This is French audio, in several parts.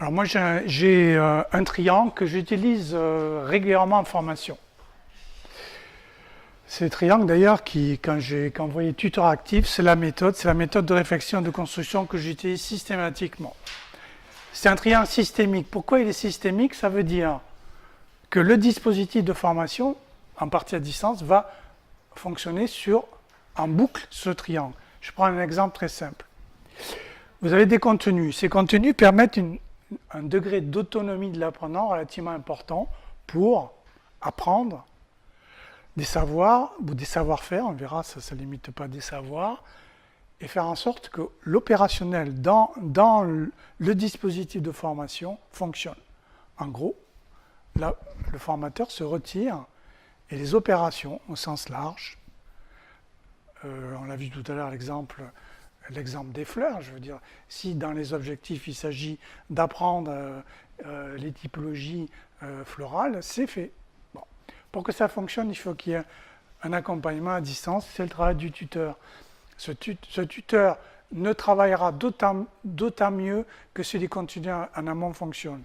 Alors moi, j'ai un triangle que j'utilise régulièrement en formation. C'est le triangle d'ailleurs quand vous voyez tuteur actif, c'est la méthode de réflexion et de construction que j'utilise systématiquement. C'est un triangle systémique. Pourquoi il est systémique? Ça veut dire que le dispositif de formation, en partie à distance, va fonctionner en boucle ce triangle. Je prends un exemple très simple. Vous avez des contenus. Ces contenus permettent un degré d'autonomie de l'apprenant relativement important pour apprendre des savoirs ou des savoir-faire, on verra, ça ne limite pas des savoirs, et faire en sorte que l'opérationnel dans le dispositif de formation fonctionne. En gros, là, le formateur se retire et les opérations au sens large, on l'a vu tout à l'heure l'exemple des fleurs, je veux dire, si dans les objectifs il s'agit d'apprendre les typologies florales, c'est fait. Bon. Pour que ça fonctionne, il faut qu'il y ait un accompagnement à distance, c'est le travail du tuteur. Ce tuteur ne travaillera d'autant mieux que si les contenus en amont fonctionnent.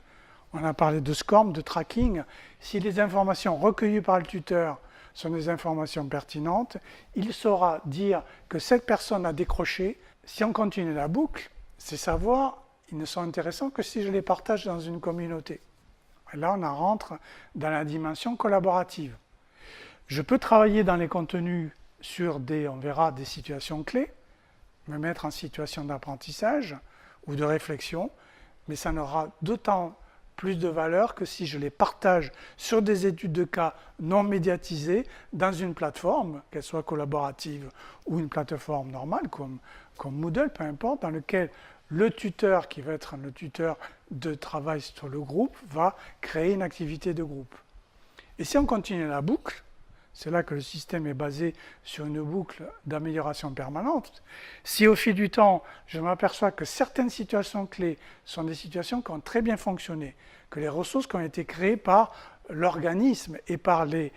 On a parlé de SCORM, de tracking. Si les informations recueillies par le tuteur sont des informations pertinentes, il saura dire que cette personne a décroché. Si on continue la boucle, ces savoirs, ils ne sont intéressants que si je les partage dans une communauté. Et là, on en rentre dans la dimension collaborative. Je peux travailler dans les contenus sur on verra, des situations clés, me mettre en situation d'apprentissage ou de réflexion, mais ça n'aura d'autant plus de valeur que si je les partage sur des études de cas non médiatisées dans une plateforme, qu'elle soit collaborative ou une plateforme normale comme Moodle, peu importe, dans lequel le tuteur, qui va être le tuteur de travail sur le groupe, va créer une activité de groupe. Et si on continue la boucle, c'est là que le système est basé sur une boucle d'amélioration permanente. Si au fil du temps, je m'aperçois que certaines situations clés sont des situations qui ont très bien fonctionné, que les ressources qui ont été créées par l'organisme et par les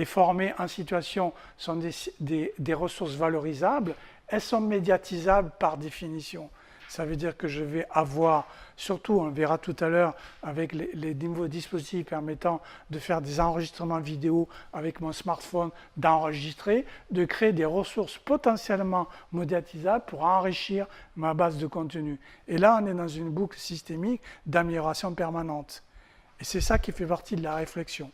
formés en situation sont des ressources valorisables, elles sont médiatisables par définition. Ça veut dire que je vais avoir, surtout on verra tout à l'heure avec les nouveaux dispositifs permettant de faire des enregistrements vidéo avec mon smartphone, d'enregistrer, de créer des ressources potentiellement médiatisables pour enrichir ma base de contenu. Et là, on est dans une boucle systémique d'amélioration permanente. Et c'est ça qui fait partie de la réflexion.